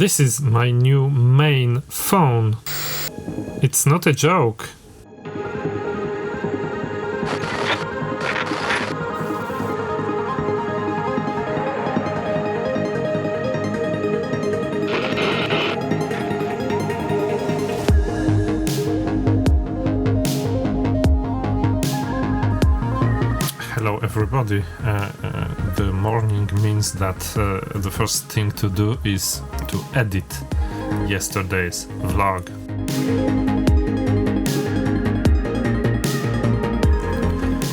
This is my new main phone. It's not a joke. Hello everybody. The morning means that the first thing to do is to edit yesterday's vlog.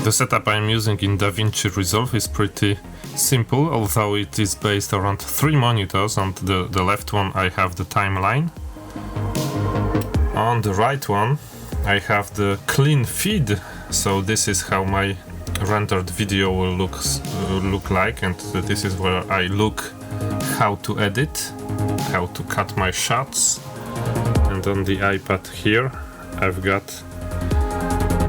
The setup I'm using in DaVinci Resolve is pretty simple, although it is based around 3 monitors. On the left one I have the timeline. On the right one I have the clean feed, so this is how my rendered video will look like, and this is where I look how to edit, how to cut my shots. And on the iPad here I've got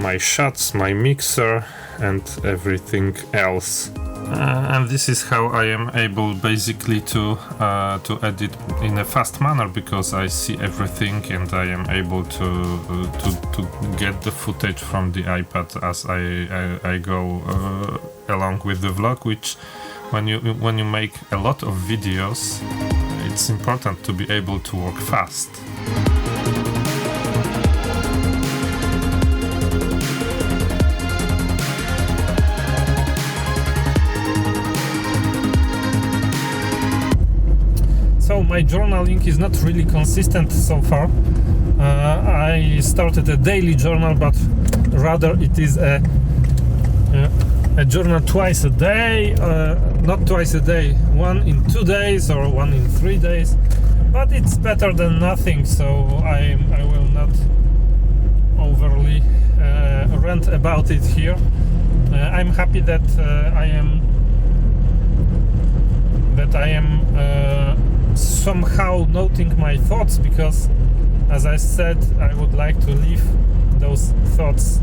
my shots, my mixer and everything else. And this is how I am able basically to edit in a fast manner, because I see everything and I am able to get the footage from the iPad as I go along with the vlog. Which, when you make a lot of videos, it's important to be able to work fast. So my journaling is not really consistent so far. I started a daily journal, but rather it is a journal twice a day, not twice a day, one in 2 days or one in 3 days, but it's better than nothing, so I will not overly rant about it here. I'm happy that I am somehow noting my thoughts, because, as I said, I would like to leave those thoughts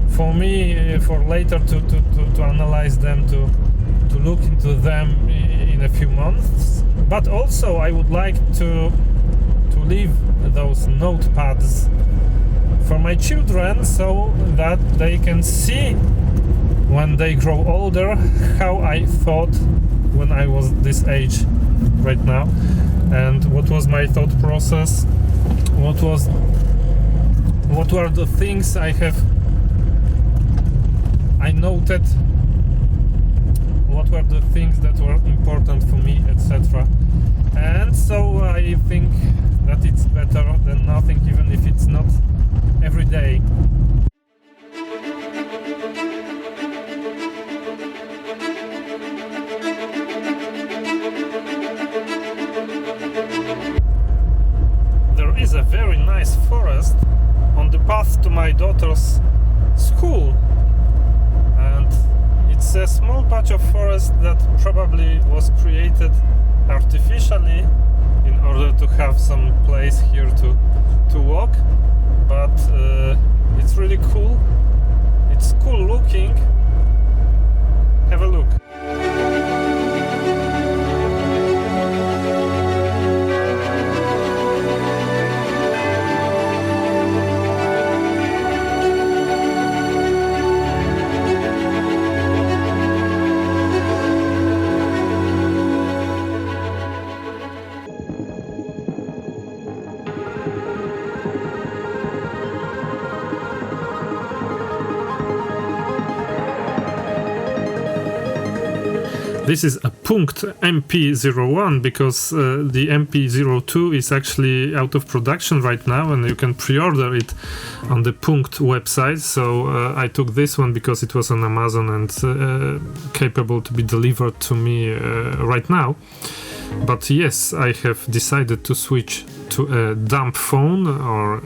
for me for later to analyze them, to look into them in a few months. But also I would like to leave those notepads for my children, so that they can see when they grow older how I thought when I was this age right now, and what was my thought process, what were the things I noted, what were the things that were important for me, etc. And so I think that it's better than nothing, even if it's not every day. There is a very nice forest on the path to my daughter's school, and it's a small patch of forest that probably was created artificially in order to have some place here to walk, but it's really cool. It's cool looking. Have a look. This is a Punkt MP01, because the MP02 is actually out of production right now, and you can pre-order it on the Punkt website. So I took this one because it was on Amazon and capable to be delivered to me right now. But yes, I have decided to switch to a dumb phone, or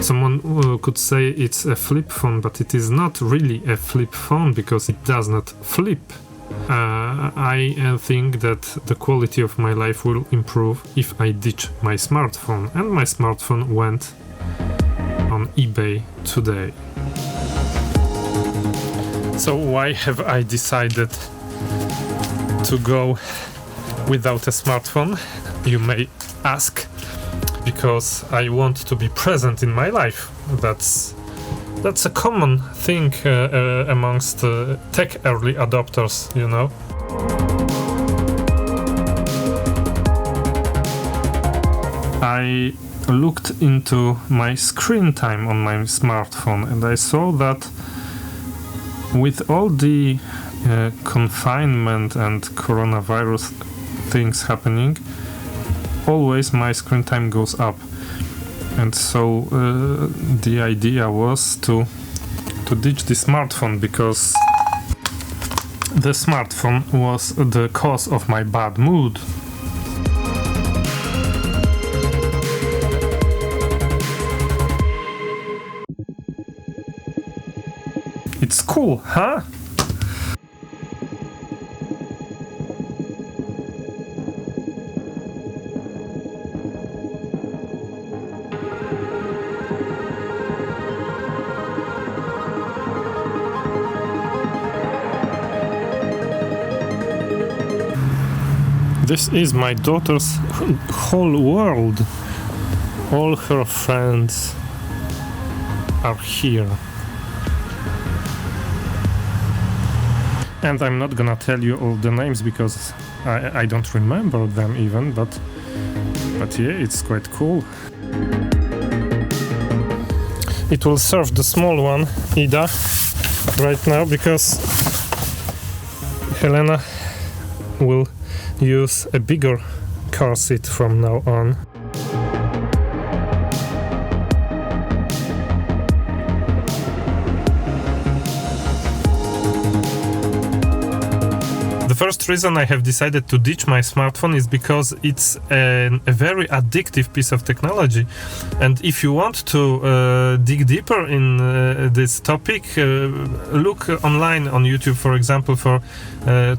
someone could say it's a flip phone, but it is not really a flip phone because it does not flip. I think that the quality of my life will improve if I ditch my smartphone, and my smartphone went on eBay today. So why have I decided to go without a smartphone, you may ask, because I want to be present in my life. That's a common thing amongst tech early adopters, you know. I looked into my screen time on my smartphone and I saw that with all the confinement and coronavirus things happening, always my screen time goes up. And so the idea was to ditch the smartphone, because the smartphone was the cause of my bad mood. It's cool, huh? This is my daughter's whole world. All her friends are here. And I'm not gonna tell you all the names because I don't remember them even, but yeah, it's quite cool. It will serve the small one, Ida, right now, because Helena will use a bigger car seat from now on. The first reason I have decided to ditch my smartphone is because it's a very addictive piece of technology, and if you want to dig deeper in this topic, look online on YouTube, for example, for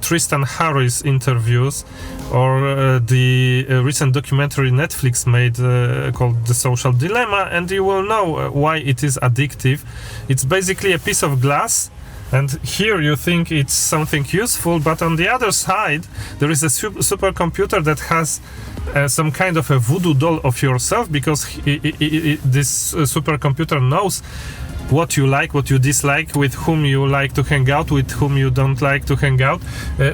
Tristan Harris interviews, or the recent documentary Netflix made called The Social Dilemma, and you will know why it is addictive. It's basically a piece of glass, and here you think it's something useful, but on the other side there is a supercomputer that has some kind of a voodoo doll of yourself, because this supercomputer knows what you like, what you dislike, with whom you like to hang out, with whom you don't like to hang out,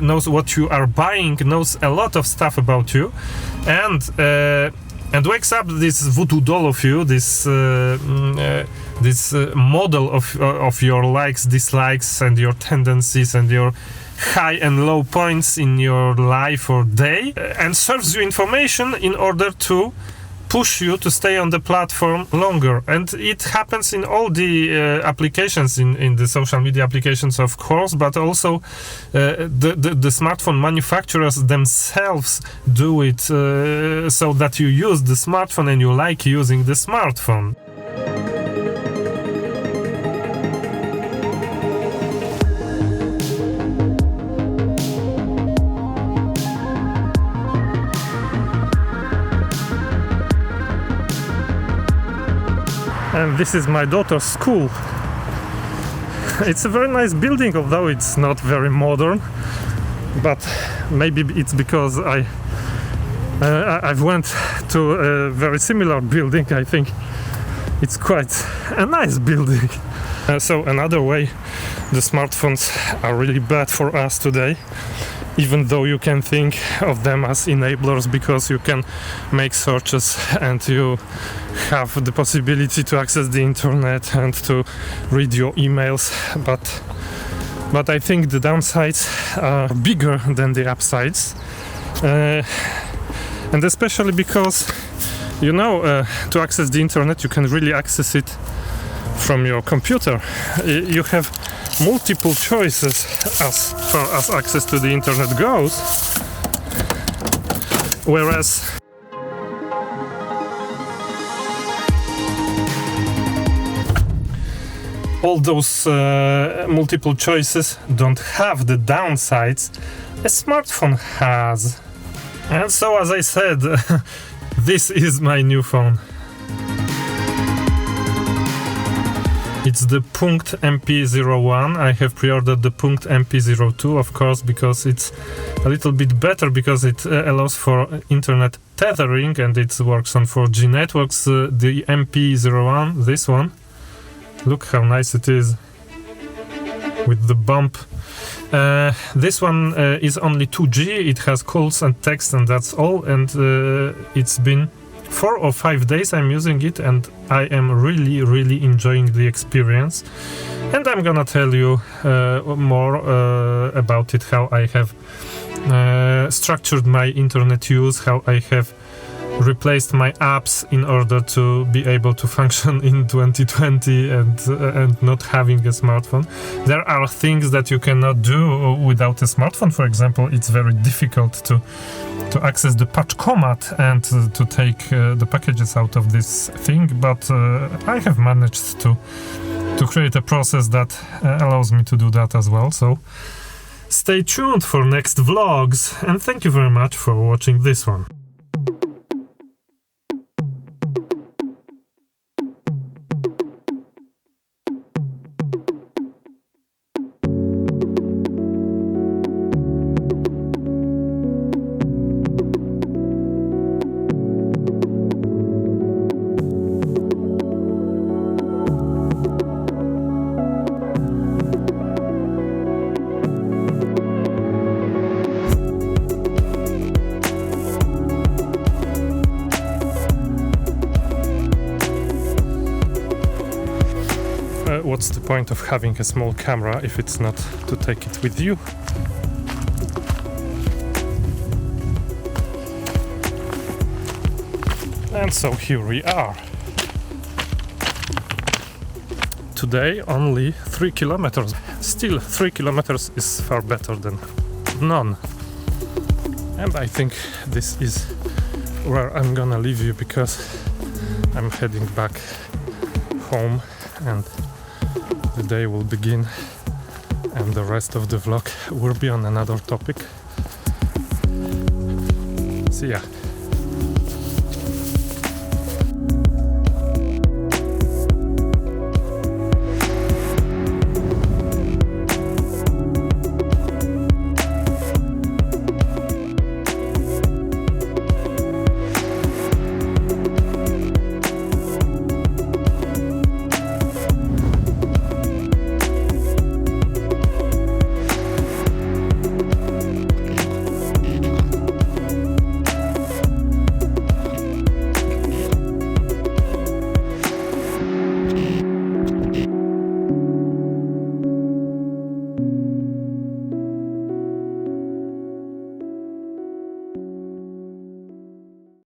knows what you are buying, knows a lot of stuff about you, and wakes up this voodoo doll of you, this model of your likes, dislikes, and your tendencies, and your high and low points in your life or day, and serves you information in order to push you to stay on the platform longer. And it happens in all the applications, in the social media applications, of course, but also the smartphone manufacturers themselves do it so that you use the smartphone and you like using the smartphone. And this is my daughter's school. It's a very nice building, although it's not very modern. But maybe it's because I've went to a very similar building. I think it's quite a nice building. So another way the smartphones are really bad for us today, even though you can think of them as enablers, because you can make searches and you have the possibility to access the internet and to read your emails, but I think the downsides are bigger than the upsides, and especially because, you know, to access the internet you can really access it from your computer. You have multiple choices as far as access to the internet goes, whereas all those multiple choices don't have the downsides a smartphone has. And so, as I said, this is my new phone. It's the Punkt MP01. I have pre-ordered the Punkt MP02, of course, because it's a little bit better, because it allows for internet tethering and it works on 4G networks. The MP01, this one, look how nice it is with the bump. This one is only 2G. It has calls and text, and that's all. And it's been 4 or 5 days I'm using it, and I am really enjoying the experience. And I'm gonna tell you more about it, how I have structured my internet use, how I have replaced my apps in order to be able to function in 2020 and not having a smartphone. There are things that you cannot do without a smartphone. For example, it's very difficult to access the patch command and to take the packages out of this thing, but I have managed to create a process that allows me to do that as well. So stay tuned for next vlogs, and thank you very much for watching this one. What's the point of having a small camera if it's not to take it with you? And so here we are. Today only 3 kilometers. Still 3 kilometers is far better than none. And I think this is where I'm gonna leave you, because I'm heading back home and the day will begin, and the rest of the vlog will be on another topic. See ya.